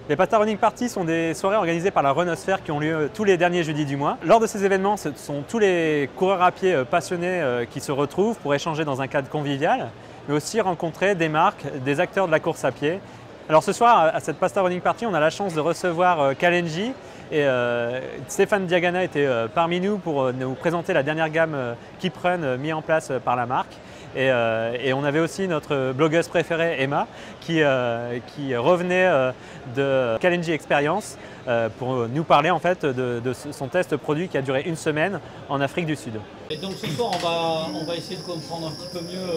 Les Pasta Running Party sont des soirées organisées par la Runosphère qui ont lieu tous les derniers jeudis du mois. Lors de ces événements, ce sont tous les coureurs à pied passionnés qui se retrouvent pour échanger dans un cadre convivial, mais aussi rencontrer des marques, des acteurs de la course à pied. Alors ce soir, à cette Pasta Running Party, on a la chance de recevoir Kalenji et Stéphane Diagana était parmi nous pour nous présenter la dernière gamme Keep Run mise en place par la marque. Et on avait aussi notre blogueuse préférée, Emma, qui revenait de Kalenji Experience pour nous parler en fait de son test produit qui a duré une semaine en Afrique du Sud. Et donc ce soir, on va essayer de comprendre un petit peu mieux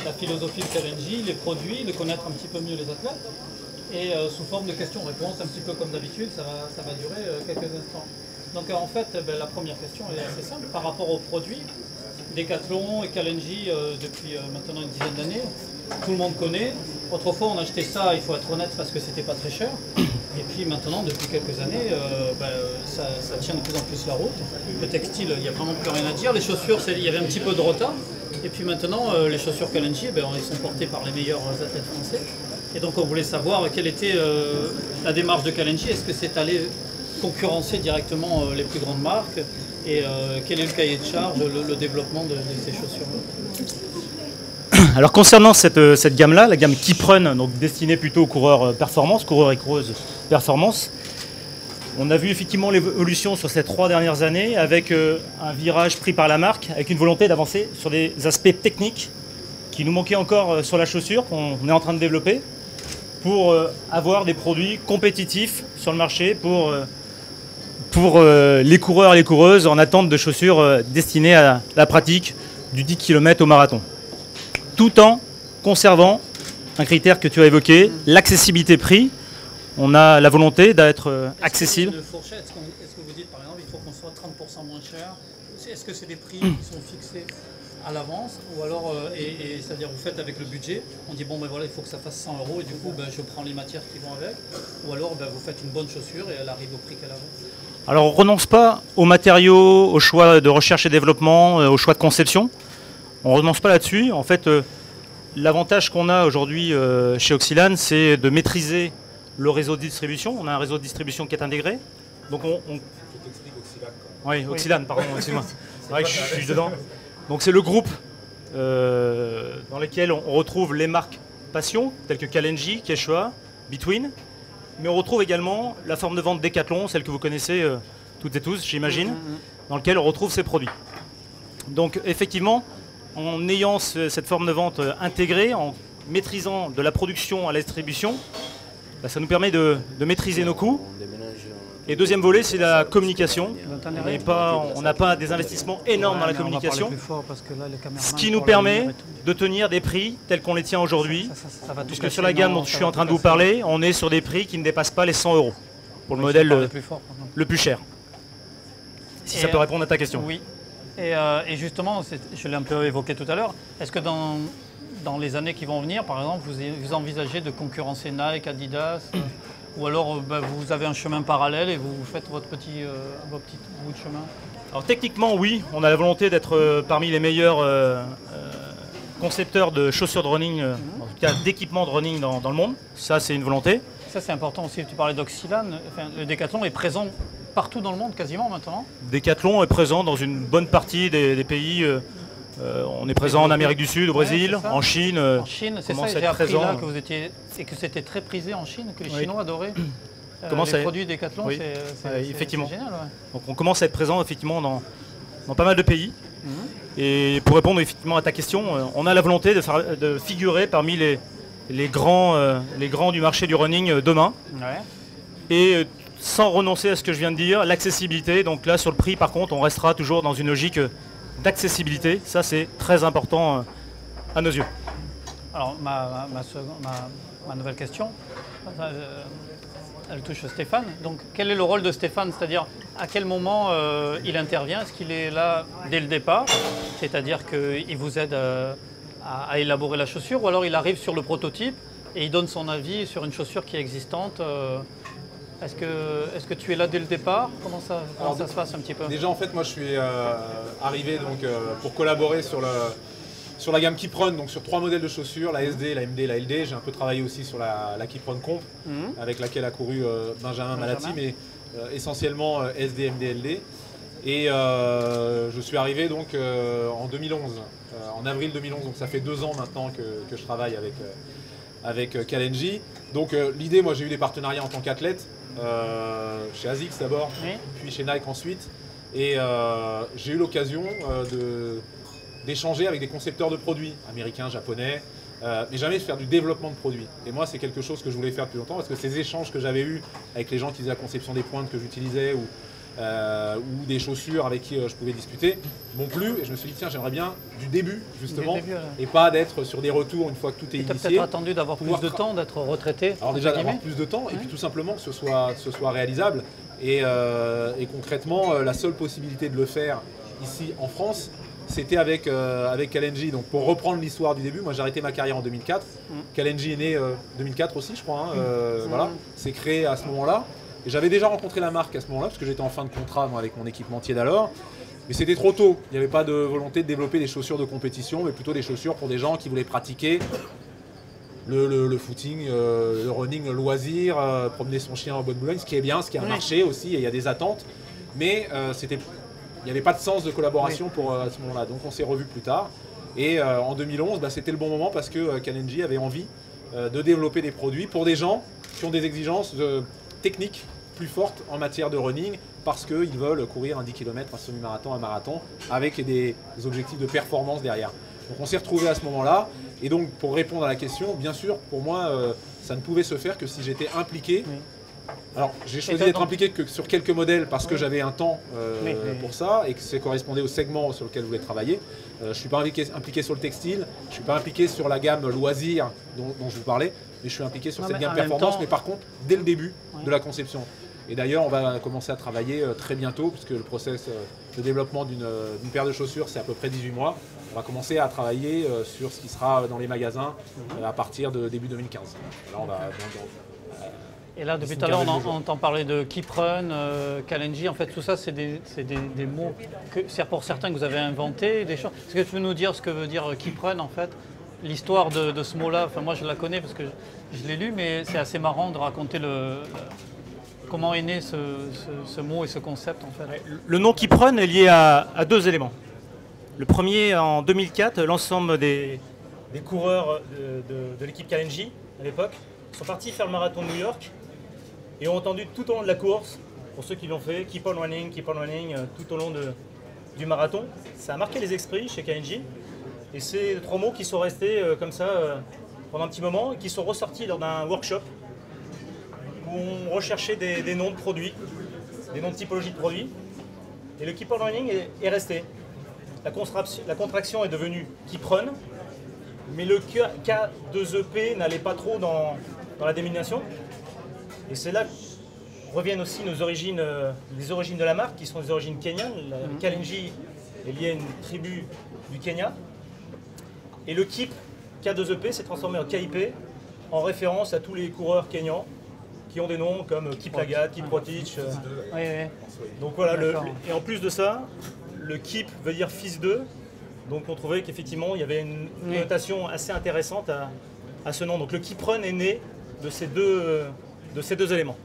la philosophie de Kalenji, les produits, de connaître un petit peu mieux les athlètes. Et sous forme de questions-réponses, un petit peu comme d'habitude, ça va durer quelques instants. Donc en fait, la première question est assez simple. Par rapport aux produits, Decathlon et Kalenji depuis maintenant une dizaine d'années, tout le monde connaît. Autrefois on achetait ça, il faut être honnête, parce que c'était pas très cher. Et puis maintenant, depuis quelques années, ça tient de plus en plus la route. Le textile, il n'y a vraiment plus rien à dire. Les chaussures, il y avait un petit peu de retard. Et puis maintenant, les chaussures Kalenji, ils sont portées par les meilleurs athlètes français. Et donc on voulait savoir quelle était la démarche de Kalenji. Est-ce que c'est aller concurrencer directement les plus grandes marques et quel est le cahier de charge, le développement de ces chaussures-là? Alors concernant cette gamme-là, la gamme Keep Run, donc destinée plutôt aux coureurs performance, coureurs et coureuses performance, on a vu effectivement l'évolution sur ces 3 dernières années avec un virage pris par la marque, avec une volonté d'avancer sur des aspects techniques qui nous manquaient encore sur la chaussure, qu'on est en train de développer, pour avoir des produits compétitifs sur le marché pour les coureurs et les coureuses en attente de chaussures destinées à la pratique du 10 km au marathon. Tout en conservant un critère que tu as évoqué, l'accessibilité prix. On a la volonté d'être accessible. Est-ce que vous dites par exemple il faut qu'on soit 30% moins cher? Est-ce que c'est des prix qui sont fixés à l'avance ou alors, c'est-à-dire vous faites avec le budget, on dit bon voilà il faut que ça fasse 100 € et du coup je prends les matières qui vont avec, ou alors vous faites une bonne chaussure et elle arrive au prix qu'elle a. Alors on ne renonce pas aux matériaux, au choix de recherche et développement, au choix de conception. On ne renonce pas là-dessus. En fait, l'avantage qu'on a aujourd'hui chez Oxylane, c'est de maîtriser le réseau de distribution. On a un réseau de distribution qui est intégré. Donc Je t'explique Oxylane. Oui, Oxylane, pardon, excuse-moi. C'est vrai que je suis dedans. Donc c'est le groupe dans lequel on retrouve les marques Passion, telles que Kalenji, Quechua, Between. Mais on retrouve également la forme de vente Decathlon, celle que vous connaissez toutes et tous, j'imagine, dans laquelle on retrouve ces produits. Donc effectivement, en ayant cette forme de vente intégrée, en maîtrisant de la production à la distribution, ça nous permet de maîtriser nos coûts. Et deuxième volet, c'est la communication. On n'a pas des investissements énormes dans la communication, ce qui nous permet de tenir des prix tels qu'on les tient aujourd'hui, puisque sur la gamme dont je suis en train de vous parler, on est sur des prix qui ne dépassent pas les 100 € pour le modèle le plus cher. Si ça peut répondre à ta question. Oui. Et justement, je l'ai un peu évoqué tout à l'heure, est-ce que dans les années qui vont venir, par exemple, vous envisagez de concurrencer Nike, Adidas, ou alors vous avez un chemin parallèle et vous faites vos petits bouts de chemin? Alors techniquement, oui, on a la volonté d'être parmi les meilleurs concepteurs de chaussures de running, en tout cas d'équipements de running dans le monde. Ça, c'est une volonté. Ça, c'est important aussi. Tu parlais d'Oxylane. Enfin, le Decathlon est présent partout dans le monde quasiment maintenant. Decathlon est présent dans une bonne partie des pays. On est présent en Amérique du Sud, au Brésil, en Chine. En Chine, c'est ça, j'ai appris là que vous étiez et que c'était très prisé en Chine, que les Chinois adoraient. Les produits Decathlon, c'est génial. Ouais. Donc on commence à être présent effectivement dans pas mal de pays. Et pour répondre effectivement à ta question, on a la volonté de figurer parmi les grands du marché du running demain. Ouais. Et sans renoncer à ce que je viens de dire, l'accessibilité. Donc là, sur le prix, par contre, on restera toujours dans une logique d'accessibilité. Ça, c'est très important à nos yeux. Alors, ma nouvelle question, elle touche Stéphane. Donc, quel est le rôle de Stéphane? C'est-à-dire, à quel moment il intervient? Est-ce qu'il est là dès le départ? C'est-à-dire qu'il vous aide à élaborer la chaussure, ou alors il arrive sur le prototype et il donne son avis sur une chaussure qui est existante? Est-ce que tu es là dès le départ? Comment ça se passe un petit peu? Déjà en fait moi je suis arrivé donc, pour collaborer sur sur la gamme Keeprun, donc sur 3 modèles de chaussures, la SD, la MD, la LD. J'ai un peu travaillé aussi sur la Keeprun Comp, avec laquelle a couru Benjamin Malati, mais essentiellement SD, MD, LD. Et je suis arrivé donc en 2011, en avril 2011, donc ça fait 2 ans maintenant que je travaille avec Kalenji. Donc l'idée, moi j'ai eu des partenariats en tant qu'athlète, chez ASICS d'abord, puis chez Nike ensuite. Et j'ai eu l'occasion d'échanger avec des concepteurs de produits, américains, japonais, mais jamais de faire du développement de produits. Et moi c'est quelque chose que je voulais faire depuis longtemps, parce que ces échanges que j'avais eus avec les gens qui faisaient la conception des pointes que j'utilisais, ou des chaussures avec qui je pouvais discuter, m'ont plu, et je me suis dit tiens, j'aimerais bien du début justement, et pas d'être sur des retours une fois que tout est initié. Tu as peut-être attendu d'avoir plus de temps, d'être retraité. Alors déjà d'avoir plus de temps, et puis tout simplement que ce soit réalisable. Et concrètement, la seule possibilité de le faire ici en France, c'était avec Kalenji. Donc pour reprendre l'histoire du début, moi j'ai arrêté ma carrière en 2004. Kalenji est né 2004 aussi, je crois. Voilà, c'est créé à ce moment-là. Et j'avais déjà rencontré la marque à ce moment-là, parce que j'étais en fin de contrat moi, avec mon équipementier d'alors. Mais c'était trop tôt. Il n'y avait pas de volonté de développer des chaussures de compétition, mais plutôt des chaussures pour des gens qui voulaient pratiquer le footing, le running, le loisir, promener son chien en bois de Boulogne, ce qui est bien, ce qui a marché aussi, et il y a des attentes. Mais il n'y avait pas de sens de collaboration pour à ce moment-là. Donc on s'est revus plus tard. Et en 2011, c'était le bon moment parce que Kalenji avait envie de développer des produits pour des gens qui ont des exigences techniques plus fortes en matière de running, parce qu'ils veulent courir un 10 km, un semi-marathon, un marathon, avec des objectifs de performance derrière. Donc on s'est retrouvés à ce moment-là, et donc pour répondre à la question, bien sûr, pour moi, ça ne pouvait se faire que si j'étais impliqué. Alors j'ai choisi d'être impliqué que sur quelques modèles parce que j'avais un temps pour ça, et que ça correspondait au segment sur lequel je voulais travailler. Je ne suis pas impliqué sur le textile, je ne suis pas impliqué sur la gamme loisirs dont je vous parlais, mais je suis impliqué sur cette gamme performance, mais par contre dès le début de la conception. Et d'ailleurs, on va commencer à travailler très bientôt, puisque le process de développement d'une paire de chaussures, c'est à peu près 18 mois. On va commencer à travailler sur ce qui sera dans les magasins à partir de début 2015. Là, on va et là, depuis tout à l'heure, on entend parler de Keeprun, Kalenji. En fait, tout ça, c'est des mots que, pour certains que vous avez inventés. Est-ce que tu peux nous dire ce que veut dire Keeprun, en fait? L'histoire de ce mot-là, enfin, moi, je la connais parce que je l'ai lu, mais c'est assez marrant de raconter comment est né ce mot et ce concept, en fait. Le nom Keeprun est lié à 2 éléments. Le premier, en 2004, l'ensemble des coureurs de l'équipe Kalenji, à l'époque, sont partis faire le marathon de New York et ont entendu tout au long de la course, pour ceux qui l'ont fait, keep on running, tout au long du marathon. Ça a marqué les esprits chez Kalenji, et c'est 3 mots qui sont restés comme ça pendant un petit moment, et qui sont ressortis lors d'un workshop où on recherchait des noms de produits, des noms de typologie de produits, et le keep on running est resté. La contraction est devenue Keeprun, mais le K2EP n'allait pas trop dans la dénomination. Et c'est là que reviennent aussi nos origines, les origines de la marque, qui sont des origines kenyanes. Kalenji est lié à une tribu du Kenya. Et le Keep, K2EP, s'est transformé en KIP, en référence à tous les coureurs kenyans qui ont des noms comme Keep Lagat, Keep Rotich. Donc voilà, et en plus de ça, le Keep veut dire fils d'eux. Donc on trouvait qu'effectivement il y avait une connotation assez intéressante à ce nom. Donc le Keeprun est né de ces deux éléments.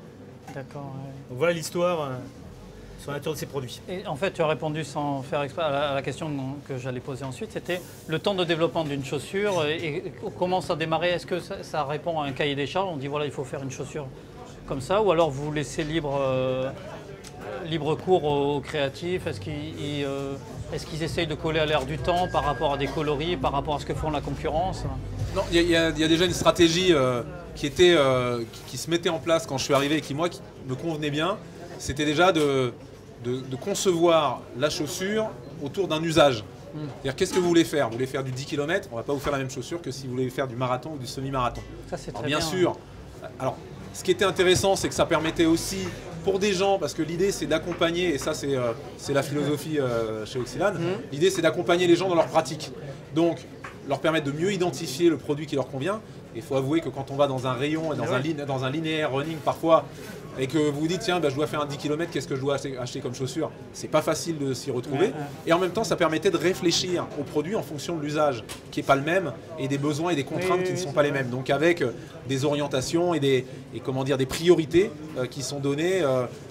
D'accord. Donc voilà l'histoire sur la nature de ces produits. Et en fait, tu as répondu sans faire exprès à la question que j'allais poser ensuite. C'était le temps de développement d'une chaussure et comment ça démarrait. Est-ce que ça répond à un cahier des charges? On dit voilà, il faut faire une chaussure comme ça, ou alors vous laissez libre cours aux créatifs? Est-ce qu'ils essayent de coller à l'air du temps par rapport à des coloris, par rapport à ce que font la concurrence? Non, il y a déjà une stratégie qui se mettait en place quand je suis arrivé et qui me convenait bien. C'était déjà de concevoir la chaussure autour d'un usage. C'est-à-dire, qu'est-ce que vous voulez faire? Vous voulez faire du 10 km, on ne va pas vous faire la même chaussure que si vous voulez faire du marathon ou du semi-marathon. Ça, c'est très bien sûr. Alors, ce qui était intéressant, c'est que ça permettait aussi pour des gens, parce que l'idée c'est d'accompagner, et ça c'est la philosophie chez Oxylane, l'idée c'est d'accompagner les gens dans leur pratique. Donc leur permettre de mieux identifier le produit qui leur convient, Il faut avouer que quand on va dans un rayon et dans un linéaire running parfois, et que vous vous dites tiens je dois faire un 10 km, qu'est-ce que je dois acheter comme chaussures, c'est pas facile de s'y retrouver. Et en même temps ça permettait de réfléchir au produit en fonction de l'usage qui n'est pas le même et des besoins et des contraintes qui ne sont pas les mêmes. Donc avec des orientations et des priorités qui sont données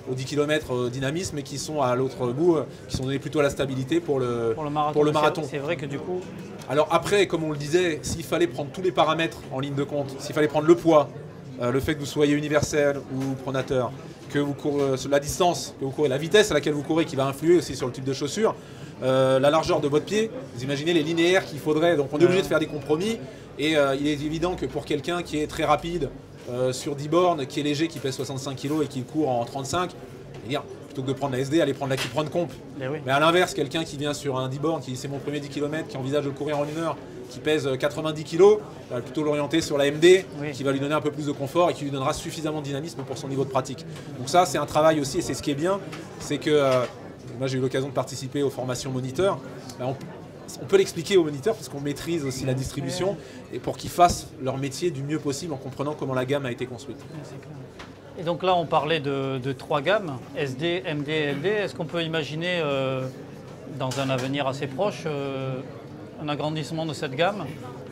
aux 10 km dynamisme et qui sont à l'autre bout, qui sont données plutôt à la stabilité pour le marathon. C'est vrai que du coup... Alors après, comme on le disait, s'il fallait prendre tous les paramètres en ligne de compte, s'il fallait prendre le poids, le fait que vous soyez universel ou pronateur, que vous courez, la distance que vous courez, la vitesse à laquelle vous courez qui va influer aussi sur le type de chaussures, la largeur de votre pied, vous imaginez les linéaires qu'il faudrait, donc on est obligé de faire des compromis et il est évident que pour quelqu'un qui est très rapide sur 10 bornes, qui est léger, qui pèse 65 kg et qui court en 35, plutôt que de prendre la SD, aller prendre la Keep Run Comp. Mais à l'inverse, quelqu'un qui vient sur un 10 bornes, qui c'est mon premier 10 km, qui envisage de le courir en 1 heure, qui pèse 90 kg, va plutôt l'orienter sur la MD, qui va lui donner un peu plus de confort et qui lui donnera suffisamment de dynamisme pour son niveau de pratique. Donc ça, c'est un travail aussi, et c'est ce qui est bien, c'est que moi j'ai eu l'occasion de participer aux formations moniteurs. On peut l'expliquer aux moniteurs parce qu'on maîtrise aussi la distribution et pour qu'ils fassent leur métier du mieux possible en comprenant comment la gamme a été construite. Et donc là, on parlait de 3 gammes, SD, MD et LD. Est-ce qu'on peut imaginer, dans un avenir assez proche, un agrandissement de cette gamme?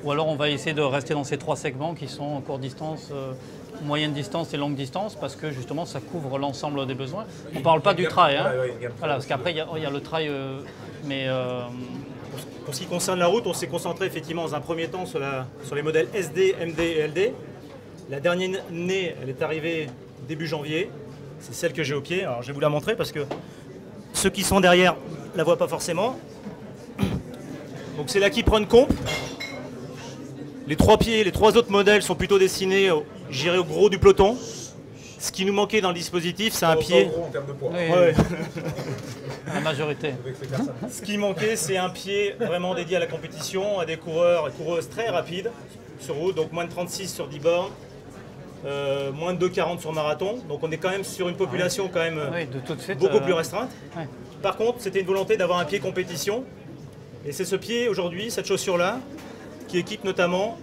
Ou alors on va essayer de rester dans ces 3 segments qui sont courte distance, moyenne distance et longue distance, parce que justement, ça couvre l'ensemble des besoins. On ne parle pas du trail, hein. Voilà, parce qu'après, il y a le trail, mais... Pour ce qui concerne la route, on s'est concentré effectivement dans un premier temps sur les modèles SD, MD et LD. La dernière née, elle est arrivée début janvier. C'est celle que j'ai au pied. Alors je vais vous la montrer parce que ceux qui sont derrière ne la voient pas forcément. Donc c'est la Keep Run Comp. Les 3 pieds, les 3 autres modèles sont plutôt destinés, j'irai au gros du peloton. Ce qui nous manquait dans le dispositif, c'est un pied. Gros en termes de poids. La majorité. Ce qui manquait, c'est un pied vraiment dédié à la compétition, à des coureurs et coureuses très rapides sur route, donc moins de 36 sur 10 bornes, moins de 2,40 sur marathon. Donc on est quand même sur une population quand même de tout de suite, beaucoup plus restreinte. Par contre, c'était une volonté d'avoir un pied compétition. Et c'est ce pied aujourd'hui, cette chaussure-là, qui équipe notamment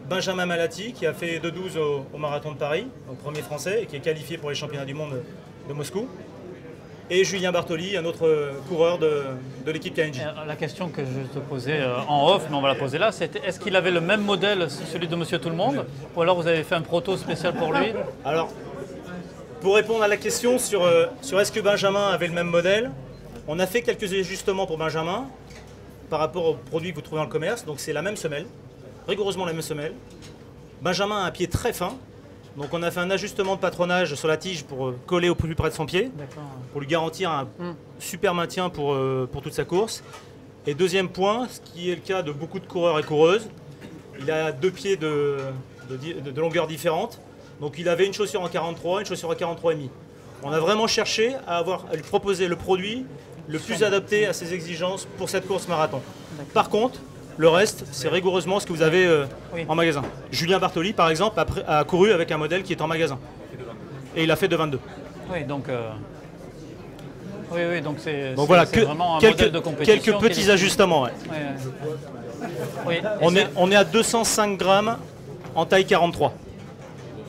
Benjamin Malati, qui a fait 2,12 au marathon de Paris, donc premier français, et qui est qualifié pour les championnats du monde de Moscou. Et Julien Bartoli, un autre coureur de l'équipe KNJ. La question que je te posais en off, mais on va la poser là, c'était est-ce qu'il avait le même modèle, celui de Monsieur Tout-le-Monde, ou alors vous avez fait un proto spécial pour lui? Alors, pour répondre à la question sur est-ce que Benjamin avait le même modèle, on a fait quelques ajustements pour Benjamin par rapport aux produits que vous trouvez dans le commerce. Donc c'est la même semelle, rigoureusement la même semelle. Benjamin a un pied très fin. Donc on a fait un ajustement de patronage sur la tige pour coller au plus près de son pied, pour lui garantir un super maintien pour toute sa course. Et deuxième point, ce qui est le cas de beaucoup de coureurs et coureuses, il a 2 pieds de longueur différente. Donc il avait une chaussure en 43, une chaussure en 43,5. On a vraiment cherché à lui proposer le produit le plus adapté à ses exigences pour cette course marathon. Par contre, le reste, c'est rigoureusement ce que vous avez en magasin. Julien Bartoli, par exemple, a couru avec un modèle qui est en magasin. Et il a fait de 22. Oui, donc c'est voilà, vraiment un modèle de compétition. Quelques petits ajustements. Ouais. On est à 205 grammes en taille 43,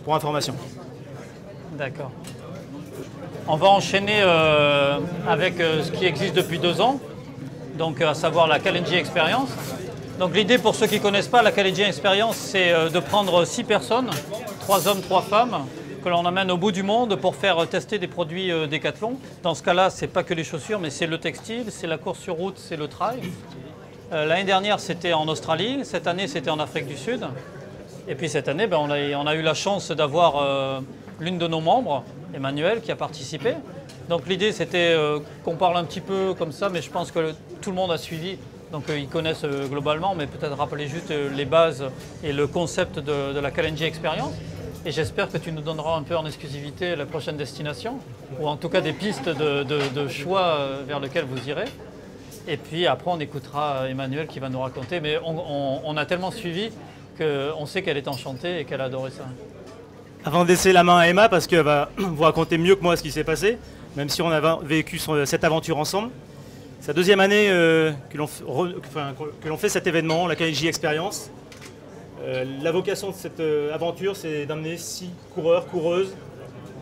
pour information. D'accord. On va enchaîner avec ce qui existe depuis 2 ans, donc à savoir la KNJ Experience. Donc l'idée, pour ceux qui ne connaissent pas, la KNJ Experience, c'est de prendre 6 personnes, 3 hommes, 3 femmes, que l'on amène au bout du monde pour faire tester des produits Decathlon. Dans ce cas-là, ce n'est pas que les chaussures, mais c'est le textile, c'est la course sur route, c'est le trail. L'année dernière, c'était en Australie, cette année, c'était en Afrique du Sud. Et puis cette année, on a eu la chance d'avoir l'une de nos membres, Emmanuel, qui a participé. Donc l'idée, c'était qu'on parle un petit peu comme ça, mais je pense que tout le monde a suivi. Donc ils connaissent globalement, mais peut-être rappeler juste les bases et le concept de la KNJ Experience. Et j'espère que tu nous donneras un peu en exclusivité la prochaine destination, ou en tout cas des pistes de choix vers lesquelles vous irez. Et puis après, on écoutera Emmanuel qui va nous raconter. Mais on a tellement suivi qu'on sait qu'elle est enchantée et qu'elle a adoré ça. Avant de laisser la main à Emma, parce qu'elle va vous raconter mieux que moi ce qui s'est passé, même si on a vécu cette aventure ensemble. C'est la 2e année que l'on fait cet événement, la KNJ Experience. La vocation de cette aventure, c'est d'amener 6 coureurs, coureuses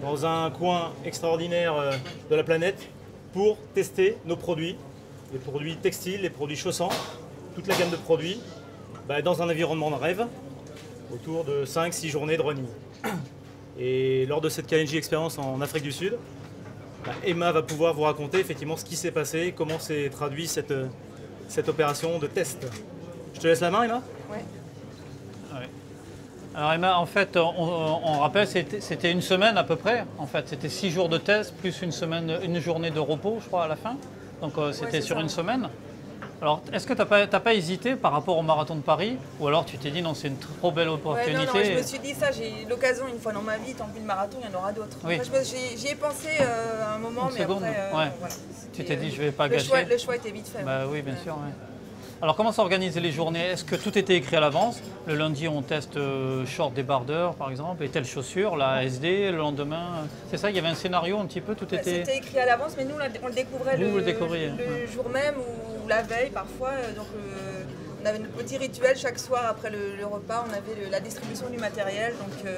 dans un coin extraordinaire de la planète pour tester nos produits, les produits textiles, les produits chaussants, toute la gamme de produits, dans un environnement de rêve, autour de 5-6 journées de running. Et lors de cette Kalenji Experience en Afrique du Sud, Emma va pouvoir vous raconter effectivement ce qui s'est passé, comment s'est traduit cette opération de test. Je te laisse la main, Emma. Ouais. Ouais. Alors Emma, en fait, on rappelle, c'était une semaine à peu près. En fait, c'était 6 jours de test plus une journée de repos, je crois, à la fin. Donc c'était sur une semaine. Alors, est-ce que tu n'as pas hésité par rapport au marathon de Paris? Ou alors tu t'es dit non, c'est une trop belle opportunité? Non, je me suis dit ça, j'ai eu l'occasion une fois dans ma vie, tant pis le marathon, il y en aura d'autres. Oui. Enfin, j'y ai pensé à un moment, mais seconde, après, ouais. voilà. Tu t'es dit je vais pas gâcher. Le choix était vite fait. Bah oui, bien sûr. Ouais. Alors comment s'organisaient les journées? Est-ce que tout était écrit à l'avance? Le lundi, on teste short débardeur, par exemple, et telle chaussure, la SD, le lendemain... C'est ça, il y avait un scénario un petit peu, tout était... C'était écrit à l'avance, mais nous, on le découvrait le jour même ou la veille, parfois. Donc, on avait notre petit rituel chaque soir après le repas. On avait la distribution du matériel, donc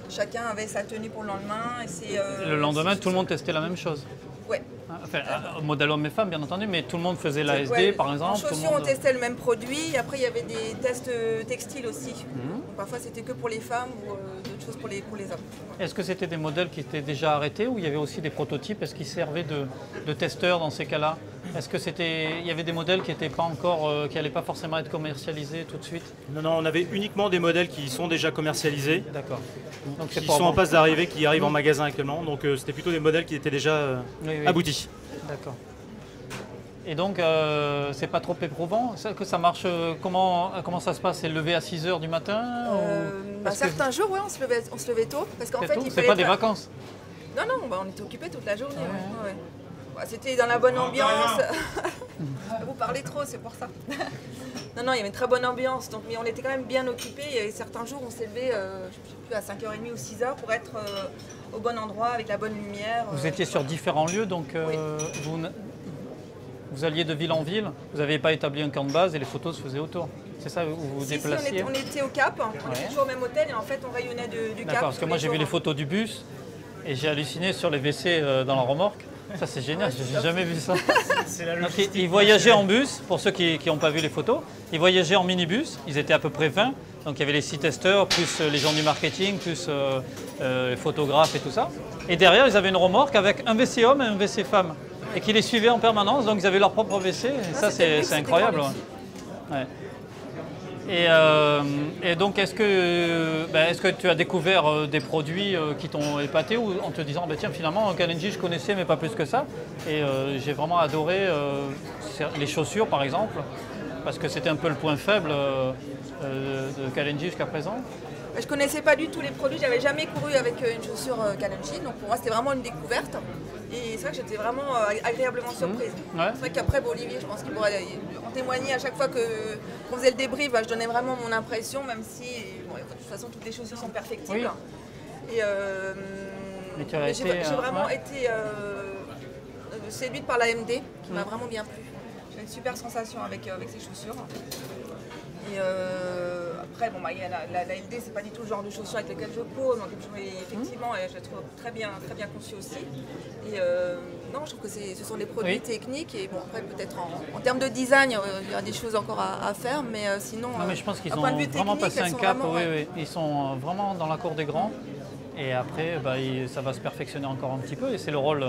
chacun avait sa tenue pour le lendemain. Et le lendemain, tout le monde testait la même chose? Ouais. Enfin, modèle homme et femme, bien entendu, mais tout le monde faisait la SD, par exemple. En chaussures, on testait le même produit. Après, il y avait des tests textiles aussi. Donc, parfois, c'était que pour les femmes ou d'autres choses pour les hommes. Est-ce que c'était des modèles qui étaient déjà arrêtés ou il y avait aussi des prototypes? Est-ce qu'ils servaient de testeurs dans ces cas-là? Est-ce qu'il y avait des modèles qui n'étaient pas encore, qui n'allaient pas forcément être commercialisés tout de suite? Non, on avait uniquement des modèles qui sont déjà commercialisés. D'accord. Donc Qui sont en passe d'arriver, qui arrivent en magasin actuellement. Donc c'était plutôt des modèles qui étaient déjà aboutis. D'accord. Et donc, c'est pas trop éprouvant? Que ça marche, comment ça se passe? C'est levé à 6 h du matin certains jours, ouais, on se levait tôt. Parce qu'en fait, c'est pas des vacances? Non, on était occupés toute la journée. Ouais. C'était dans la bonne ambiance. Vous parlez trop, c'est pour ça. Non, il y avait une très bonne ambiance, mais on était quand même bien occupés. Et certains jours, on s'est levé, je sais plus, à 5h30 ou 6h pour être au bon endroit, avec la bonne lumière. Vous étiez sur différents lieux, donc oui. vous alliez de ville en ville. Vous n'aviez pas établi un camp de base et les photos se faisaient autour. C'est ça, vous vous déplaciez? On était au Cap, on était toujours au même hôtel et en fait, on rayonnait du Cap. D'accord, parce que moi j'ai vu les photos du bus et j'ai halluciné sur les WC dans la remorque. Ça c'est génial, je n'ai jamais vu ça. Donc, ils voyageaient en bus, pour ceux qui n'ont pas vu les photos, ils voyageaient en minibus, ils étaient à peu près 20, donc il y avait les 6 testeurs, plus les gens du marketing, plus les photographes et tout ça. Et derrière, ils avaient une remorque avec un WC homme et un WC femme, et qui les suivaient en permanence, donc ils avaient leur propre WC, et ça c'est incroyable. Ouais. Et donc, est-ce que tu as découvert des produits qui t'ont épaté ou en te disant, tiens, finalement, Kalenji, je connaissais, mais pas plus que ça. Et j'ai vraiment adoré les chaussures, par exemple, parce que c'était un peu le point faible de Kalenji jusqu'à présent. Je ne connaissais pas du tout les produits, j'avais jamais couru avec une chaussure Kalenji, donc pour moi c'était vraiment une découverte. Et c'est vrai que j'étais vraiment agréablement surprise. Ouais. C'est vrai qu'après, Olivier, je pense qu'il pourrait en témoigner à chaque fois qu'on faisait le débrief, je donnais vraiment mon impression, même si de toute façon toutes les chaussures sont perfectibles. Oui. Et j'ai vraiment été séduite par la MD, qui m'a vraiment bien plu. J'ai une super sensation avec ces chaussures. Et après, il y a la LD, c'est pas du tout le genre de chaussures avec lesquelles je cours, donc effectivement, je la trouve très bien conçue aussi. Et non, je trouve que ce sont des produits techniques, et bon, après, peut-être en termes de design, il y a des choses encore à faire, mais sinon, non, mais je pense qu'ils ont vraiment passé un cap, oui. Ils sont vraiment dans la cour des grands, et après, ça va se perfectionner encore un petit peu, et c'est le rôle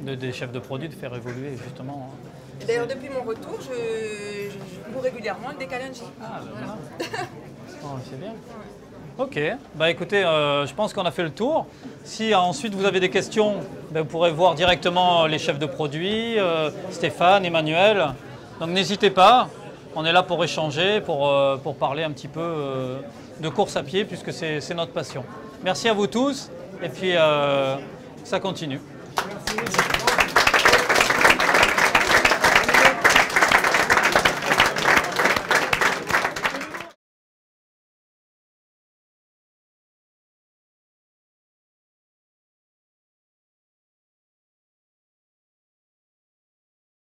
des chefs de produits de faire évoluer justement. D'ailleurs, depuis mon retour, je cours régulièrement avec des Kalenji. Ah, voilà. C'est bien. Ok, écoutez, je pense qu'on a fait le tour. Si ensuite vous avez des questions, vous pourrez voir directement les chefs de produits, Stéphane, Emmanuel. Donc n'hésitez pas, on est là pour échanger, pour parler un petit peu de course à pied, puisque c'est notre passion. Merci à vous tous, et puis ça continue. Merci.